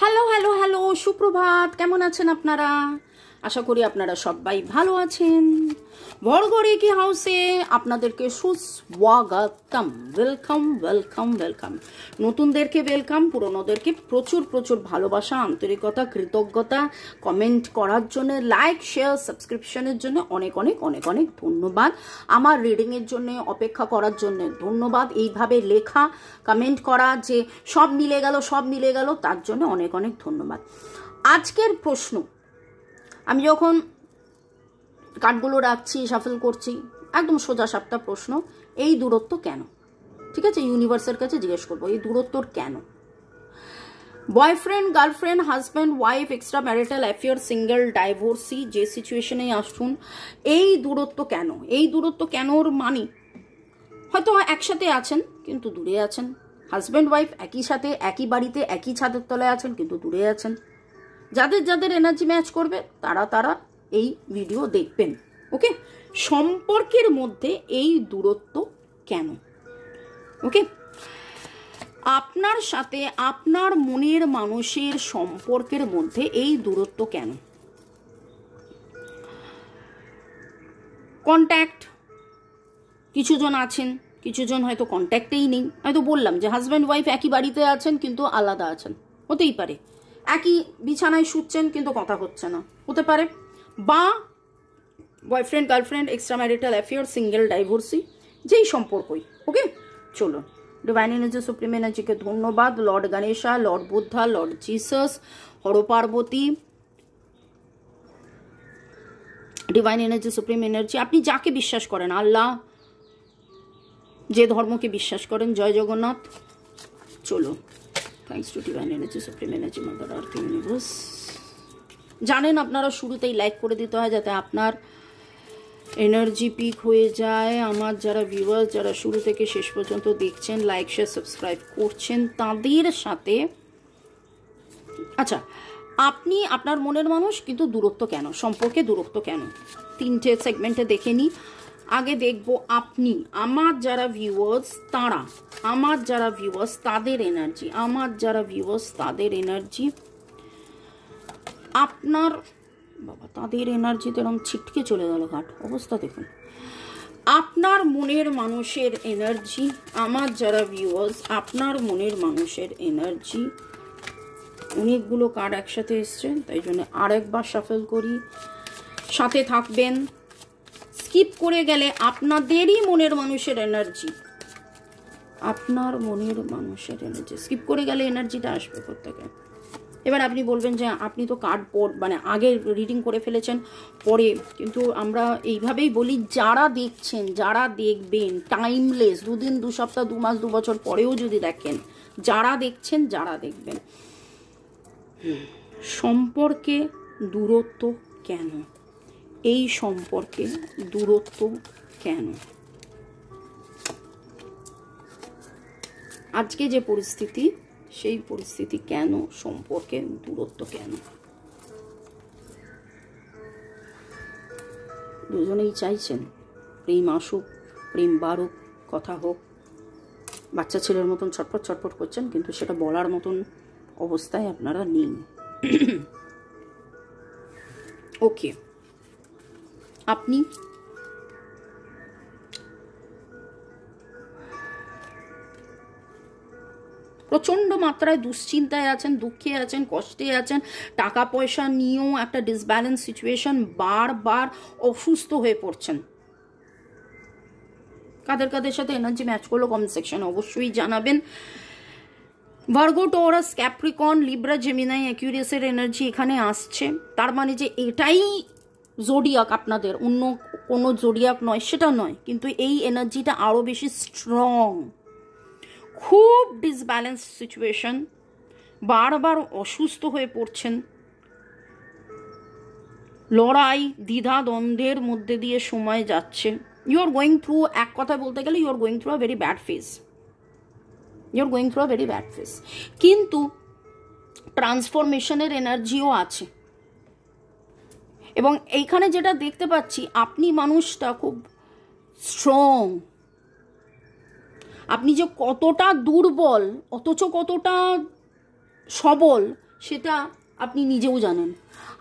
Hello hello hello, সুপ্রভাত। কেমন আছেন আপনারা? আশা করি আপনারা সবাই ভালো আছেন। বড়গড়ি হাউসে আপনাদেরকে সুস্বাগতম। Welcome welcome welcome. নতুনদেরকে ওয়েলকাম, পুরনোদেরকে প্রচুর প্রচুর ভালোবাসা, আন্তরিকতা, কৃতজ্ঞতা। কমেন্ট করার জন্য, লাইক শেয়ার সাবস্ক্রিপশনের জন্য অনেক অনেক অনেক অনেক ধন্যবাদ। আমার রিডিংয়ের জন্য অপেক্ষা করার জন্য ধন্যবাদ। এইভাবে লেখা, কমেন্ট করা যে সব মিলে গেল সব মিলে গেল, তার জন্য অনেক অনেক ধন্যবাদ। আজকের প্রশ্ন, আমি যখন কার্ডগুলো রাখছি, শাফল করছি, একদম সোজা সাপটা প্রশ্ন, এই দূরত্ব কেন? ঠিক আছে, ইউনিভার্সের কাছে জিজ্ঞেস করবো এই দূরত্বর কেন। Boyfriend, girlfriend, husband, wife, extra marital affair, single, divorcee, যে সিচুয়েশনেই আসুন, এই দূরত্ব কেন? এই দূরত্ব কেনর মানি, হয়তো একসাথে আছেন কিন্তু দূরে আছেন। হাজব্যান্ড ওয়াইফ একই সাথে, একই বাড়িতে, একই ছাদের তলায় আছেন কিন্তু দূরে আছেন। যাদের যাদের এনার্জি ম্যাচ করবে তারা তারা এই ভিডিও দেখবেন। ওকে, সম্পর্কের মধ্যে এই দূরত্ব কেন? ওকে, আপনার সাথে আপনার মনের মানুষের সম্পর্কের মধ্যে এই দূরত্ব কেন? কন্ট্যাক্ট, কিছুজন আছেন, কিছুজন হয়তো কন্ট্যাক্টেই নেই। হয়তো বললাম যে হাজব্যান্ড ওয়াইফ একই বাড়িতে আছেন কিন্তু আলাদা আছেন, হতেই পারে। একই বিছানায় শুচ্ছেন কিন্তু কথা হচ্ছে না, হতে পারে। বা boyfriend, girlfriend, extra marital affair, single, divorcee, যেই সম্পর্কই। ওকে, চলো। ডিভাইন এনার্জি, সুপ্রিম এনার্জিকে ধন্যবাদ। Lord Ganesha, lord Buddha, lord Jesus, Har Parvati, divine energy, supreme energy, আপনি যাকে বিশ্বাস করেন, আল্লাহ, যে ধর্মকে বিশ্বাস করেন, জয় জগন্নাথ। চলো, thanks to divine energy, supreme energy, mother earth, universe. জানেন আপনারা শুরুতেই লাইক করে দিতে হয় যাতে আপনার এনার্জি পিক হয়ে যায়। আমার যারা ভিউয়ার্স, যারা শুরু থেকে শেষ পর্যন্ত দেখছেন, লাইক শেয়ার সাবস্ক্রাইব করছেন, তাদের সাথে। আচ্ছা, আপনি আপনার মনের মানুষ কিন্তু দূরত্ব কেন, সম্পর্কে দূরত্ব কেন, তিনটে সেগমেন্টে দেখে নিই। আগে দেখব আপনি, আমার যারা ভিউয়ার্স তারা, আমার যারা ভিউয়ার্স তাদের এনার্জি, আমার যারা ভিউয়ার্স তাদের এনার্জি, আপনার বাবা তাদের এনার্জিতে এরকম ছিটকে চলে গেল ঘাট অবস্থা, দেখুন। আপনার মনের মানুষের এনার্জি, আমার যারা ভিউয়ার্স আপনার মনের মানুষের এনার্জি। অনেকগুলো কার্ড একসাথে এসছে, তাই জন্য আরেকবার শাফল করি। সাথে থাকবেন, স্কিপ করে গেলে আপনাদেরই মনের মানুষের এনার্জি, আপনার মনের মানুষের এনার্জি স্কিপ করে গেলে এনার্জিটা আসবে কোত্থেকে? এবার আপনি বলবেন যে আপনি তো কার্ড মানে আগে রিডিং করে ফেলেছেন পরে, কিন্তু আমরা এইভাবেই বলি, যারা দেখছেন, যারা দেখবেন, টাইমলেস, 2 দিন, 2 সপ্তাহ, 2 মাস, 2 বছর পরেও যদি দেখেন, যারা দেখছেন, যারা দেখবেন, সম্পর্কে দূরত্ব কেন? এই সম্পর্কে দূরত্ব কেন? আজকে যে পরিস্থিতি, সেই পরিস্থিতি কেন? সম্পর্কে দূরত্ব কেন? দুজনেই চাইছেন প্রেম আসুক, প্রেম বাড়ুক, কথা হোক। বাচ্চা ছেলের মতন ছটফট ছটফট করছেন, কিন্তু সেটা বলার মতন অবস্থায় আপনারা নেই। ওকে, আপনি প্রচণ্ড মাত্রায় দুশ্চিন্তায় আছেন, দুঃখে আছেন, কষ্টে আছেন, টাকা পয়সা নিয়েও একটা ডিসব্যালেন্স সিচুয়েশন, বারবার অসুস্থ হয়ে পড়ছেন। কাদের কাদের সাথে এনার্জি ম্যাচ করলো কমেন্ট সেকশনে অবশ্যই জানাবেন। Virgo, Taurus, Capricorn, Libra, Gemini, অ্যাকুয়ারিয়াসের এনার্জি এখানে আসছে। তার মানে যে এটাই জোডিয়াক, আপনাদের অন্য কোনো জোডিয়াক নয়, সেটা নয়, কিন্তু এই এনার্জিটা আরও বেশি স্ট্রং। খুব ডিসব্যালেন্স সিচুয়েশন, বারবার অসুস্থ হয়ে পড়ছেন, লড়াই, দ্বিধা দ্বন্দ্বের মধ্যে দিয়ে সময় যাচ্ছে। ইউ আর গোয়িং থ্রু, এক কথায় বলতে গেলে you are going through a very bad phase, you are going through a very bad phase. কিন্তু ট্রান্সফরমেশনের এনার্জিও আছে। এবং এইখানে যেটা দেখতে পাচ্ছি, আপনি মানুষটা খুব স্ট্রং। আপনি যে কতটা দুর্বল অথচ কতটা সবল, সেটা আপনি নিজেও জানেন।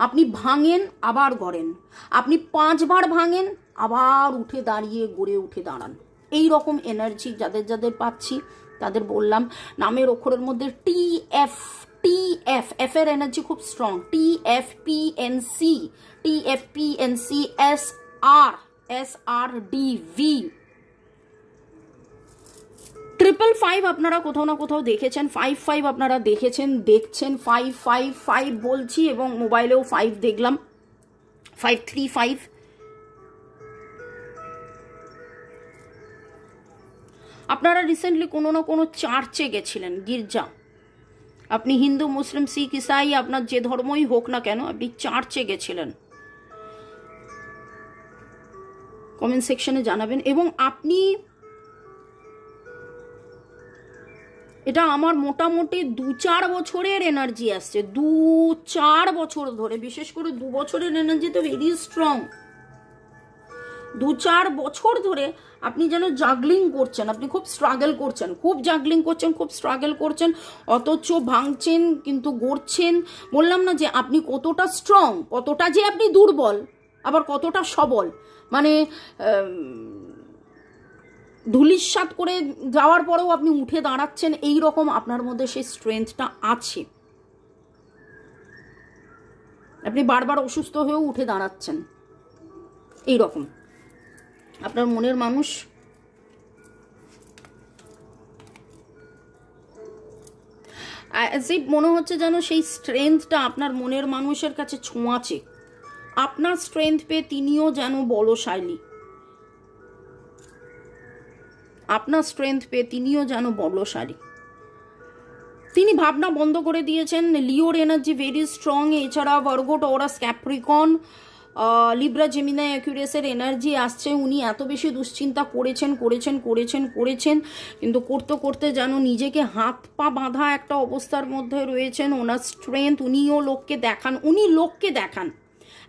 আপনি ভাঙেন আবার গড়েন, আপনি 5 বার ভাঙেন আবার উঠে দাঁড়িয়ে গড়ে উঠে দাঁড়ান। এই রকম এনার্জি যাদের যাদের পাচ্ছি তাদের বললাম নামের অক্ষরের মধ্যে TF, এফ এর এনার্জি খুব স্ট্রং, TFPNC, SRDV, 555 আপনারা কোথাও না কোথাও দেখেছেন, 55 আপনারা দেখেছেন, দেখছেন, 555 বলছি এবং মোবাইলেও 5 দেখলাম, 535। আপনারা রিসেন্টলি কোনো না কোনো চার্চে গেছিলেন, গির্জা। আপনি হিন্দু, মুসলিম, শিখ, ইসাই, আপনার যে ধর্মই হোক না কেন, আপনি চার্চে গেছিলেন, কমেন্ট সেকশনে জানাবেন। এবং আপনি, এটা আমার মোটামুটি 2-4 বছরের এনার্জি আসছে, 2-4 বছর ধরে, বিশেষ করে 2 বছরের এনার্জি তো ভেরি স্ট্রং। 2-4 বছর ধরে আপনি যেন জাগলিং করছেন, আপনি খুব স্ট্রাগল করছেন, খুব জাগলিং করছেন, খুব স্ট্রাগল করছেন, অথচ ভাঙছেন কিন্তু গড়ছেন। বললাম না যে আপনি কতটা স্ট্রং, কতটা যে আপনি দুর্বল, আবার কতটা সবল, মানে ধুলিস্বাত করে যাওয়ার পরেও আপনি উঠে দাঁড়াচ্ছেন, এই রকম আপনার মধ্যে সেই স্ট্রেংথটা আছে। আপনি বারবার অসুস্থ হয়েও উঠে দাঁড়াচ্ছেন, এই রকম আপনার মনের মানুষ। মনে হচ্ছে যেন সেই স্ট্রেংথটা আপনার মনের মানুষের কাছে ছোঁয়াচে। আপনার স্ট্রেংথ পেয়ে তিনিও যেন বলশালী, আপনার স্ট্রেংথ পেয়ে তিনিও যেন বলশালী। তিনি ভাবনা বন্ধ করে দিয়েছেন। লিওর এনার্জি ভেরি স্ট্রং। এছাড়া Virgo, Taurus, Capricorn, Libra, Gemini, অ্যাকুয়ারিয়াসের এনার্জি আসছে। উনি এত বেশি দুশ্চিন্তা করেছেন, কিন্তু করতে করতে যেন নিজেকে হাত পা বাঁধা একটা অবস্থার মধ্যে রয়েছেন। ওনার স্ট্রেংথ, উনিও লোককে দেখান, উনি লোককে দেখান।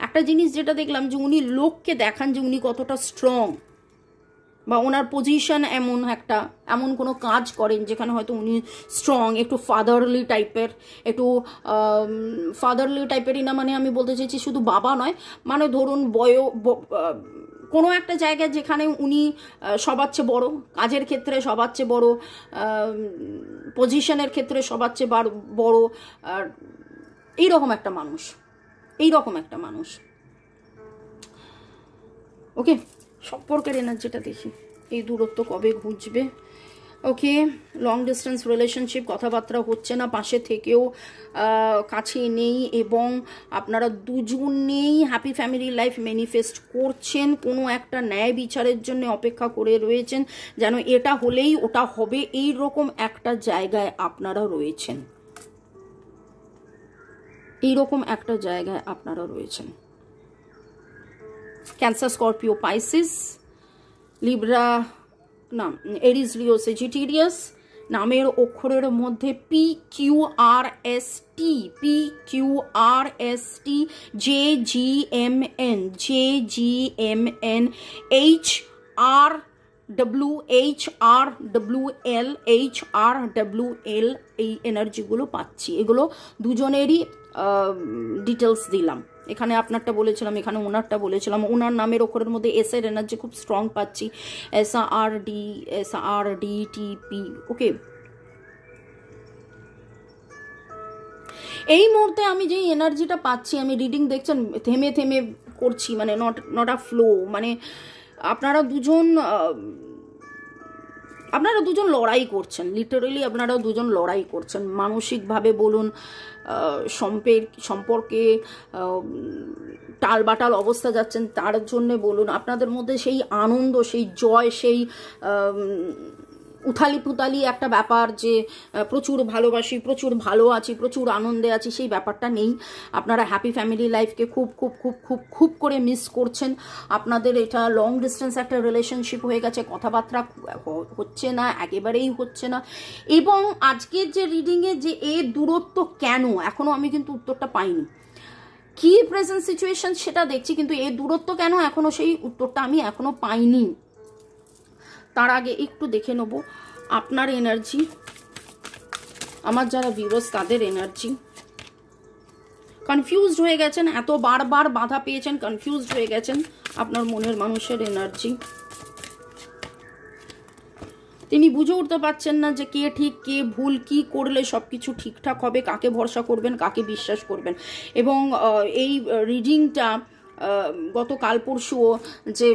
একটা জিনিস যেটা দেখলাম যে উনি লোককে দেখান যে উনি কতটা স্ট্রং, বা ওনার পজিশন এমন কোনো কাজ করেন যেখানে হয়তো উনি স্ট্রং, একটু ফাদারলি টাইপেরই না, মানে আমি বলতে চাইছি শুধু বাবা নয়, মানে ধরুন কোনো একটা জায়গায় যেখানে উনি সবার চেয়ে বড়, কাজের ক্ষেত্রে সবার চেয়ে বড়, পজিশনের ক্ষেত্রে সবার চেয়ে বড়, আর এইরকম একটা মানুষ। ওকে, সম্পর্কের এনার্জিটা দেখি, এই দূরত্ব কবে ঘুচবে। ওকে, লং ডিস্টেন্স রিলেশনশিপ, কথাবার্তা হচ্ছে না, পাশে থেকেও কাছে নেই, এবং আপনারা দুজনেই হ্যাপি ফ্যামিলি লাইফ ম্যানিফেস্ট করছেন, কোনো একটা ন্যায় বিচারের জন্য অপেক্ষা করে রয়েছেন, যেন এটা হলেই ওটা হবে, এই রকম একটা জায়গায় আপনারা রয়েছেন, ক্যান্সার, স্করপিও, পাইসিস, লিব্রা, না এরিস, লিও, সেজিটেরিয়াস। নামের অক্ষরের মধ্যে PQRST, JGMN, HRWL, এই এনার্জিগুলো পাচ্ছি। এগুলো দুজনেরই ডিটেলস দিলাম। এখানে আপনারটা বলেছিলাম, এখানে ওনারটা বলেছিলাম। ওনার নামের অক্ষরের মধ্যে S এর এনার্জি খুব স্ট্রং পাচ্ছি, SRDTP। ওকে, এই মুহূর্তে আমি যে এনার্জিটা পাচ্ছি, আমি রিডিং দেখছেন থেমে থেমে করছি, মানে নট আ ফ্লো, মানে আপনারা দুজন লড়াই করছেন, লিটারেলি আপনারা দুজন লড়াই করছেন, মানসিকভাবে বলুন, সম্পর্কে টালবাটাল অবস্থা যাচ্ছেন তার জন্যে বলুন, আপনাদের মধ্যে সেই আনন্দ, সেই জয়, সেই উথালি পুতালি একটা ব্যাপার যে প্রচুর ভালোবাসি, প্রচুর ভালো আছি, প্রচুর আনন্দে আছি, সেই ব্যাপারটা নেই। আপনারা হ্যাপি ফ্যামিলি লাইফকে খুব খুব খুব খুব খুব করে মিস করছেন। আপনাদের এটা লং ডিস্টেন্স একটা রিলেশনশিপ হয়ে গেছে, কথাবার্তা হচ্ছে না, একেবারেই হচ্ছে না। এবং আজকের যে রিডিংয়ে যে এর দূরত্ব কেন, এখনও আমি কিন্তু উত্তরটা পাইনি। কি প্রেজেন্ট সিচুয়েশন সেটা দেখছি, কিন্তু এর দূরত্ব কেন এখনও সেই উত্তরটা আমি এখনও পাইনি। তার আগে একটু দেখে নেব আপনার এনার্জি, আমার যারা ভিউয়ার্স তাদের এনার্জি। কনফিউজড হয়ে গেছেন, এত বারবার বাধা পেয়েছেন, কনফিউজড হয়ে গেছেন আপনার মনের মানুষের এনার্জি। তিনি বুঝে উঠতে পারছেন না যে কে ঠিক কে ভুল, কি করলে সব কিছু ঠিকঠাক হবে, কাকে ভরসা করবেন, কাকে বিশ্বাস করবেন। এবং এই রিডিংটা গতকাল পরশুও যে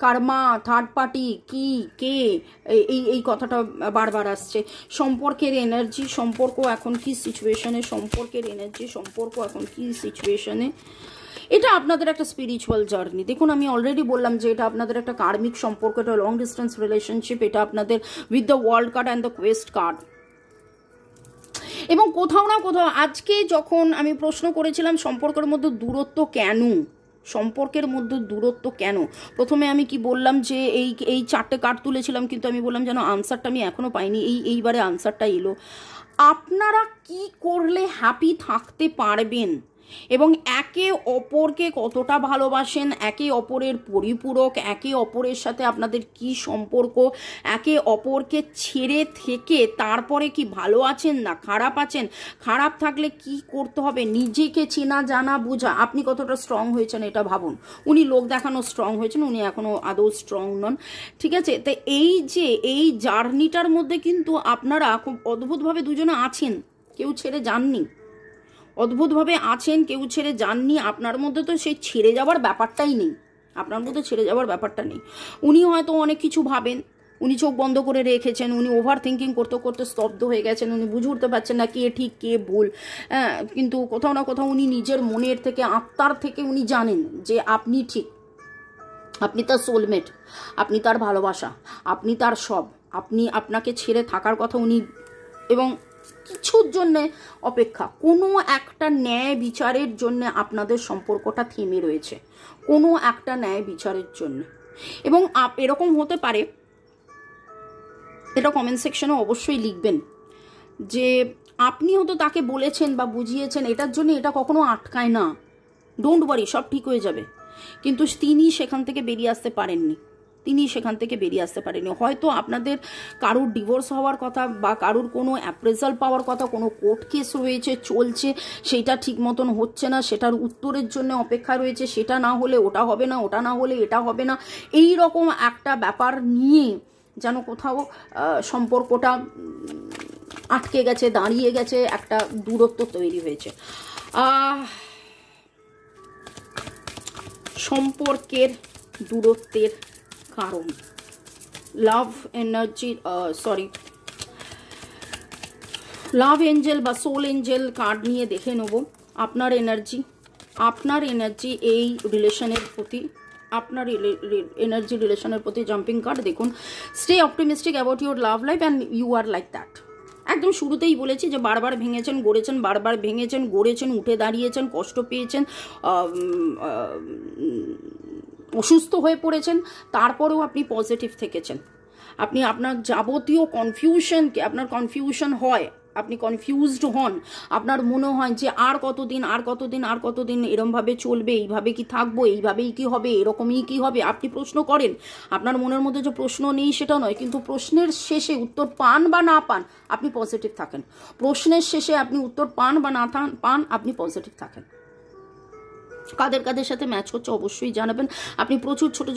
কার্মা, থার্ড পার্টি, কি কে, এই কথাটা বারবার আসছে। সম্পর্কের এনার্জি, সম্পর্ক এখন কি সিচুয়েশনে, সম্পর্কের এনার্জি, সম্পর্ক এখন কি সিচুয়েশনে। এটা আপনাদের একটা স্পিরিচুয়াল জার্নি। দেখুন, আমি অলরেডি বললাম যে এটা আপনাদের একটা কার্মিক সম্পর্ক, এটা লং ডিস্টেন্স রিলেশনশিপ, এটা আপনাদের with the world card and the Quest card. এবং কোথাও না কোথাও আজকে যখন আমি প্রশ্ন করেছিলাম সম্পর্কের মধ্যে দূরত্ব কেন, সম্পর্কের মধ্যে দূরত্ব কেন, প্রথমে আমি কি বললাম যে এই 4টে কার্ড তুলেছিলাম, কিন্তু আমি বললাম যেন আনসারটা আমি এখনও পাইনি। এইবারে আনসারটা এলো। আপনারা কি করলে হ্যাপি থাকতে পারবেন এবং একে অপরকে কতটা ভালোবাসেন, একে অপরের পরিপূরক, একে অপরের সাথে আপনাদের কি সম্পর্ক, একে অপরকে ছেড়ে থেকে তারপরে কি ভালো আছেন না খারাপ আছেন, খারাপ থাকলে কি করতে হবে, নিজেকে চেনা জানা বোঝা। আপনি কতটা স্ট্রং হয়েছেন এটা ভাবুন। উনি লোক দেখানো স্ট্রং হয়েছেন, উনি এখনও আদৌ স্ট্রং নন, ঠিক আছে। তো এই জার্নিটার মধ্যে কিন্তু আপনারা খুব অদ্ভুতভাবে দুজনে আছেন, কেউ ছেড়ে যাননি, অদ্ভুতভাবে আছেন, কেউ ছেড়ে যাননি। আপনার মধ্যে তো সেই ছেড়ে যাওয়ার ব্যাপারটাই নেই, আপনার মধ্যে ছেড়ে যাওয়ার ব্যাপারটা নেই। উনি হয়তো অনেক কিছু ভাবেন, উনি চোখ বন্ধ করে রেখেছেন, উনি ওভার থিঙ্কিং করতে করতে স্তব্ধ হয়ে গেছেন, উনি বুঝে উঠতে পারছেন না কে ঠিক কে ভুল। কিন্তু কোথাও না কোথাও উনি নিজের মনের থেকে, আত্মার থেকে উনি জানেন যে আপনি ঠিক, আপনি তার সোলমেট, আপনি তার ভালোবাসা, আপনি তার সব, আপনাকে ছেড়ে থাকার কথা উনি, এবং কিছুর জন্য অপেক্ষা, কোনো একটা ন্যায় বিচারের জন্য আপনাদের সম্পর্কটা থেমে রয়েছে, কোনো একটা ন্যায় বিচারের জন্য। এবং এরকম হতে পারে, এটা কমেন্ট সেকশনে অবশ্যই লিখবেন যে আপনি হয়তো তাকে বলেছেন বা বুঝিয়েছেন, এটার জন্য এটা কখনো আটকায় না, ডোন্ট ওয়ারি, সব ঠিক হয়ে যাবে, কিন্তু তিনি সেখান থেকে বেরিয়ে আসতে পারেননি, হয়তো আপনাদের কারুর ডিভোর্স হওয়ার কথা বা কারুর কোনো অ্যাপ্রেজাল পাওয়ার কথা, কোনো কোর্ট কেস রয়েছে চলছে, সেটা ঠিক মতন হচ্ছে না, সেটার উত্তরের জন্য অপেক্ষা রয়েছে, সেটা না হলে ওটা হবে না, ওটা না হলে এটা হবে না, এই রকম একটা ব্যাপার নিয়ে যেন কোথাও সম্পর্কটা আটকে গেছে, দাঁড়িয়ে গেছে, একটা দূরত্ব তৈরি হয়েছে। সম্পর্কের দূরত্বের কারণ লাভ এনার্জি, লাভ এঞ্জেল বা সোল এঞ্জেল কার্ড নিয়ে দেখে নেব আপনার এনার্জি এই রিলেশনের প্রতি, আপনার এনার্জি রিলেশনের প্রতি। জাম্পিং কার্ড দেখুন, stay optimistic about your love life and you are like that. একদম শুরুতেই বলেছি যে বারবার ভেঙেছেন গড়েছেন, বারবার ভেঙেছেন গড়েছেন, উঠে দাঁড়িয়েছেন, কষ্ট পেয়েছেন, অসুস্থ হয়ে পড়েছেন, তারপরেও আপনি পজিটিভ থেকেছেন। আপনি আপনার যাবতীয় কনফিউশনকে, আপনার কনফিউশন হয়, আপনি কনফিউজড হন, আপনার মনে হয় যে আর কতদিন এরমভাবে চলবে, এইভাবে কি থাকবো, এইভাবেই কি হবে, এরকমই কি হবে, আপনি প্রশ্ন করেন। আপনার মনের মধ্যে যে প্রশ্ন নেই সেটা নয়, কিন্তু প্রশ্নের শেষে উত্তর পান বা না পান আপনি পজিটিভ থাকেন। প্রশ্নের শেষে আপনি উত্তর পান বা না পান আপনি পজিটিভ থাকেন। কাদের সাথে ম্যাচ হচ্ছে অবশ্যই জানাবেন। আপনি প্রচুর ছোট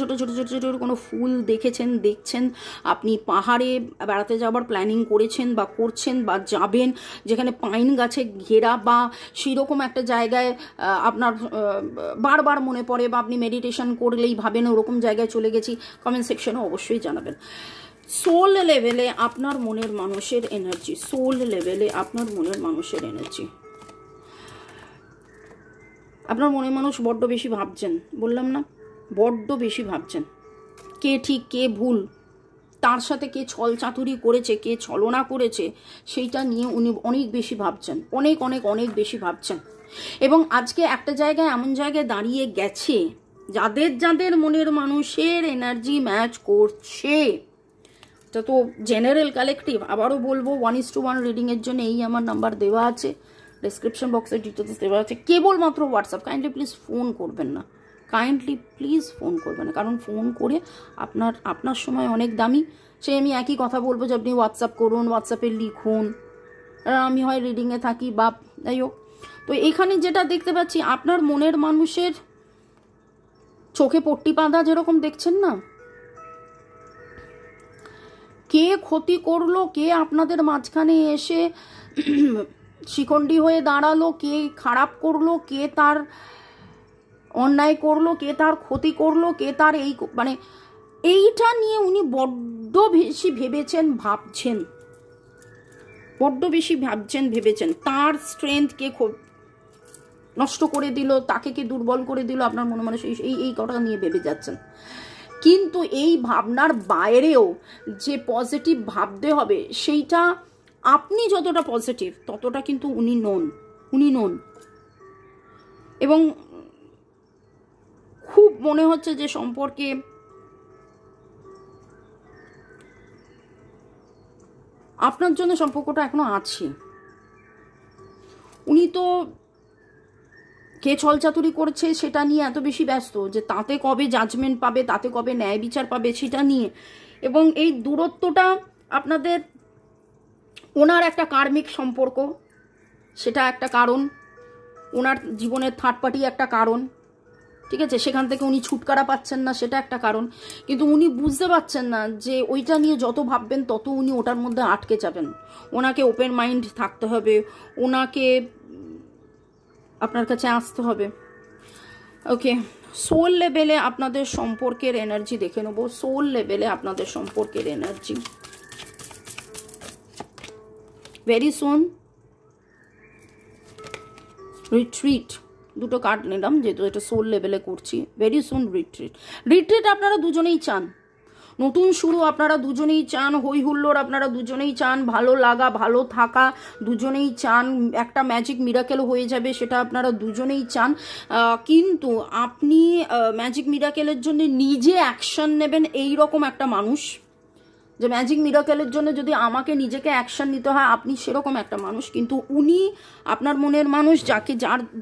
কোনো ফুল দেখছেন, আপনি পাহাড়ে বেড়াতে যাওয়ার প্ল্যানিং করেছেন বা করছেন বা যাবেন, যেখানে পাইন গাছে ঘেরা বা সেরকম একটা জায়গায় আপনার বারবার মনে পড়ে, বা আপনি মেডিটেশন করলেই ভাবেন ওরকম জায়গায় চলে গেছি। কমেন্ট সেকশনে অবশ্যই জানাবেন। সোল লেভেলে আপনার মনের মানুষের এনার্জি, আপনার মনের মানুষ বড্ড বেশি ভাবছেন, বললাম না, বড্ড বেশি ভাবছেন কে ঠিক কে ভুল, তার সাথে কে ছল চাতুরি করেছে, কে ছলনা করেছে, সেইটা নিয়ে উনি অনেক বেশি ভাবছেন, অনেক বেশি ভাবছেন। এবং আজকে একটা জায়গায়, এমন জায়গায় দাঁড়িয়ে গেছে, যাদের মনের মানুষের এনার্জি ম্যাচ করছে, এটা তো জেনারেল কালেকটিভ। আবারও বলবো 1:1 রিডিংয়ের জন্য এই আমার নাম্বার দেওয়া আছে, ডিসক্রিপশন বক্সে ডিটেলস দেওয়া আছে, কেবলমাত্র হোয়াটসঅ্যাপ। কাইন্ডলি প্লিজ ফোন করবেন না, কারণ ফোন করে আপনার সময় অনেক দামি। আমি একই কথা বলবো যে আপনি হোয়াটসঅ্যাপ করুন, হোয়াটসঅ্যাপে লিখুন, আমি হয় রিডিংয়ে থাকি বা যাই হোক, তো এখানে যেটা দেখতে পাচ্ছি, আপনার মনের মানুষের চোখে পট্টি বাঁধা যেরকম দেখছেন না, কে ক্ষতি করলো, কে আপনাদের মাঝখানে এসে শিখণ্ডী হয়ে দাঁড়ালো, কে খারাপ করলো, কে তার অন্যায় করলো, কে তার ক্ষতি করলো, কে তার এই মানে এইটা নিয়ে উনি বড্ড বেশি ভাবছেন, বড্ড বেশি ভেবেছেন। তার স্ট্রেংথ কে নষ্ট করে দিল, তাকে কে দুর্বল করে দিল, আপনার মনে মনে এই কথা নিয়ে ভেবে যাচ্ছেন। কিন্তু এই ভাবনার বাইরেও যে পজিটিভ ভাবতে হবে, সেইটা আপনি যতটা পজিটিভ ততটা কিন্তু উনি নন। এবং খুব মনে হচ্ছে যে সম্পর্কে আপনার জন্য সম্পর্কটা এখনো আছে। উনি তো কে ছলচাতুরি করছে সেটা নিয়ে এত বেশি ব্যস্ত যে তাতে কবে জাজমেন্ট পাবে, তাতে কবে ন্যায় বিচার পাবে সেটা নিয়ে। এবং এই দূরত্বটা আপনাদের, ওনার একটা কার্মিক সম্পর্ক, সেটা একটা কারণ, ওনার জীবনের থার্ড পার্টি একটা কারণ, ঠিক আছে, সেখান থেকে উনি ছুটকারা পাচ্ছেন না, সেটা একটা কারণ। কিন্তু উনি বুঝতে পারছেন না যে ওইটা নিয়ে যত ভাববেন তত উনি ওটার মধ্যে আটকে যাবেন। ওনাকে ওপেন মাইন্ড থাকতে হবে, ওনাকে আপনার কাছে আসতে হবে। ওকে, সোল লেভেলে আপনাদের সম্পর্কের এনার্জি দেখে নেবো। সোল লেভেলে আপনাদের সম্পর্কের এনার্জি ভেরি সুন রিট্রিট, দুটো কার্ড নিলাম যেহেতু এটা সোল লেভেলে করছি। ভেরি সুন রিট্রিট আপনারা দুজনেই চান, নতুন শুরু আপনারা দুজনেই চান, হই হুল্লোড় আপনারা দুজনেই চান, ভালো লাগা ভালো থাকা দুজনেই চান, একটা ম্যাজিক মিরাকেল হয়ে যাবে সেটা আপনারা দুজনেই চান। কিন্তু আপনি ম্যাজিক মিরাকেলের জন্য নিজে অ্যাকশন নেবেন এই রকম একটা মানুষ, যে ম্যাজিক মিরাকেলের জন্য যদি আমাকে নিজেকে অ্যাকশন নিতে হয়, আপনি সেরকম একটা মানুষ। কিন্তু উনি আপনার মনের মানুষ,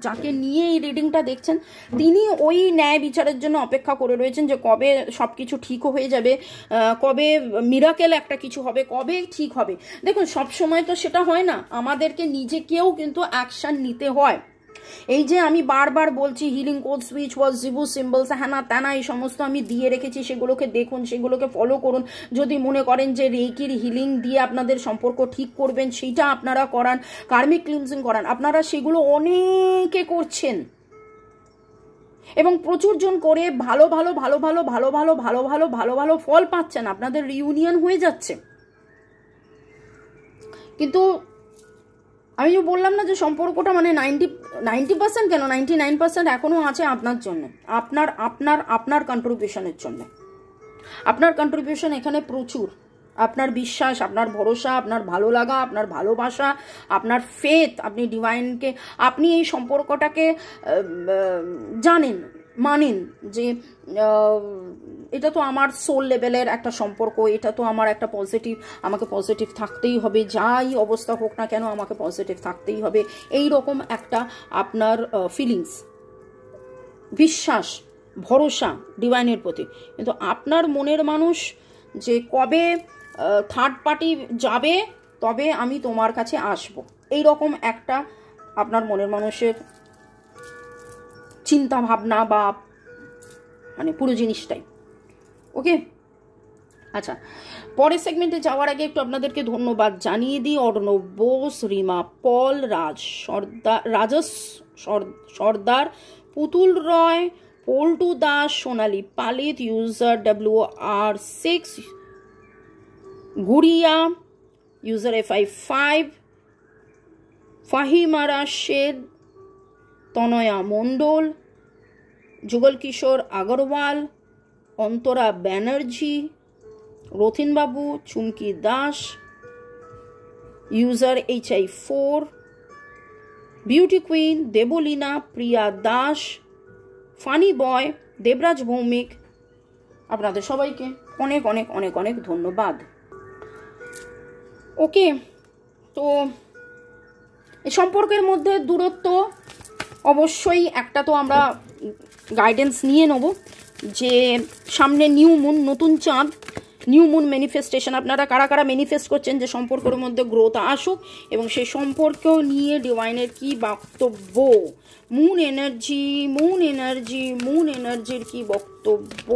যাকে নিয়ে এই রিডিংটা দেখছেন, তিনি ওই ন্যায় বিচারের জন্য অপেক্ষা করে রয়েছেন যে কবে সব কিছু ঠিক হয়ে যাবে, কবে মিরাকেল একটা কিছু হবে, কবে ঠিক হবে। দেখুন, সব সময় তো সেটা হয় না, আমাদেরকে নিজেকেও কিন্তু অ্যাকশন নিতে হয়। এই যে আমি বারবার বলছি healing code, switch word, Zibu symbols, হ্যানা ত্যানা এই সমস্ত আমি দিয়ে রেখেছি, সেগুলোকে দেখুন, সেগুলোকে ফলো করুন। যদি মনে করেন যে রেইকির হিলিং দিয়ে আপনাদের সম্পর্ক ঠিক করবেন, সেইটা আপনারা করান, কার্মিক ক্লিনজিং করান, আপনারা সেগুলো অনেকে করছেন এবং প্রচুর জন করে ভালো ফল পাচ্ছেন, আপনাদের রিউনিয়ন হয়ে যাচ্ছে। কিন্তু আমি যে বললাম না যে সম্পর্কটা মানে 90% কেন 99% এখনো আছে আপনার জন্য, আপনার কন্ট্রিবিউশনের জন্য। আপনার কন্ট্রিবিউশন এখানে প্রচুর, আপনার বিশ্বাস, আপনার ভরসা, আপনার ভালো লাগা, আপনার ভালোবাসা, আপনার ফেথ, আপনি ডিভাইনকে, আপনি এই সম্পর্কটাকে জানেন, মানেন যে এটা তো আমার সোল লেভেলের একটা সম্পর্ক, এটা তো আমার একটা পজিটিভ, আমাকে পজিটিভ থাকতেই হবে, যাই অবস্থা হোক না কেন আমাকে পজিটিভ থাকতেই হবে, এই রকম একটা আপনার ফিলিংস, বিশ্বাস, ভরসা ডিভাইনের প্রতি। কিন্তু আপনার মনের মানুষ যে কবে থার্ড পার্টি যাবে তবে আমি তোমার কাছে আসব, এই রকম একটা আপনার মনের মানুষের চিন্তা ভাবনা বা মানে পুরো জিনিসটাই। ওকে, আচ্ছা, পরের সেগমেন্টে যাওয়ার আগে একটু আপনাদেরকে ধন্যবাদ জানিয়ে দিই। অর্ণব বোস, রিমা পল, রাজস সর্দার, পুতুল রয়, পল্টু দাস, সোনালী পালিত, ইউজার WR6, গুড়িয়া, ইউজার FI5, ফাহিমারা শেদ, তনয়া মণ্ডল, যুগল কিশোর আগরওয়াল, অন্তরা ব্যানার্জি, রথিনবাবু, Chumki Das, user HI4, beauty queen, Debolina, Priya Das, funny boy, Debraj Bhowmick, আপনাদের সবাইকে অনেক অনেক অনেক অনেক ধন্যবাদ। ওকে, তো এই সম্পর্কের মধ্যে দূরত্ব অবশ্যই একটা তো আমরা গাইডেন্স নিয়ে নেব যে সামনে নিউ মুন, নতুন চাঁদ, নিউ মুন ম্যানিফেস্টেশন, আপনারা কারা কারা ম্যানিফেস্ট করছেন যে সম্পর্কের মধ্যে গ্রোথ আসুক, এবং সেই সম্পর্ক নিয়ে ডিভাইনের কি বক্তব্য, moon energy, moon energy, moon এনার্জির কি বক্তব্য।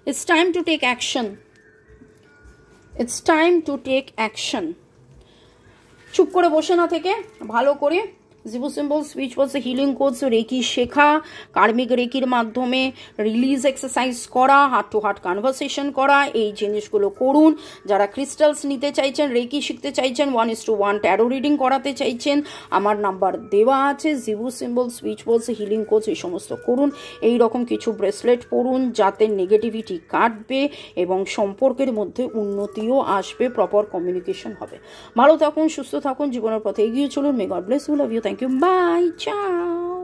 It's time to take action, it's time to take action. চুপ করে বসে না থেকে ভালো করে জিভু symbol speech bowls healing course reiki শেখা, কার্মিক রেকির মাধ্যমে রিলিজ এক্সারসাইজ করা, হার্ট টু হার্ট কনভারসেশন করা, এই জিনিসগুলো করুন। যারা ক্রিস্টালস নিতে চাইছেন, রেকি শিখতে চাইছেন, 1:1 ট্যারো রিডিং করাতে চাইছেন, আমার নাম্বার দেওয়া আছে। জিভু symbol speech bowls healing course এই সমস্ত করুন। এই রকম কিছু ব্রেসলেট পরুন যাতে নেগেটিভিটি কাটবে এবং সম্পর্কের মধ্যে উন্নতিও আসবে, প্রপার কমিউনিকেশন হবে। ভালো থাকুন, সুস্থ থাকুন, জীবনের পথে এগিয়ে চলুন। May God bless you, love you, thank you, bye, চাও।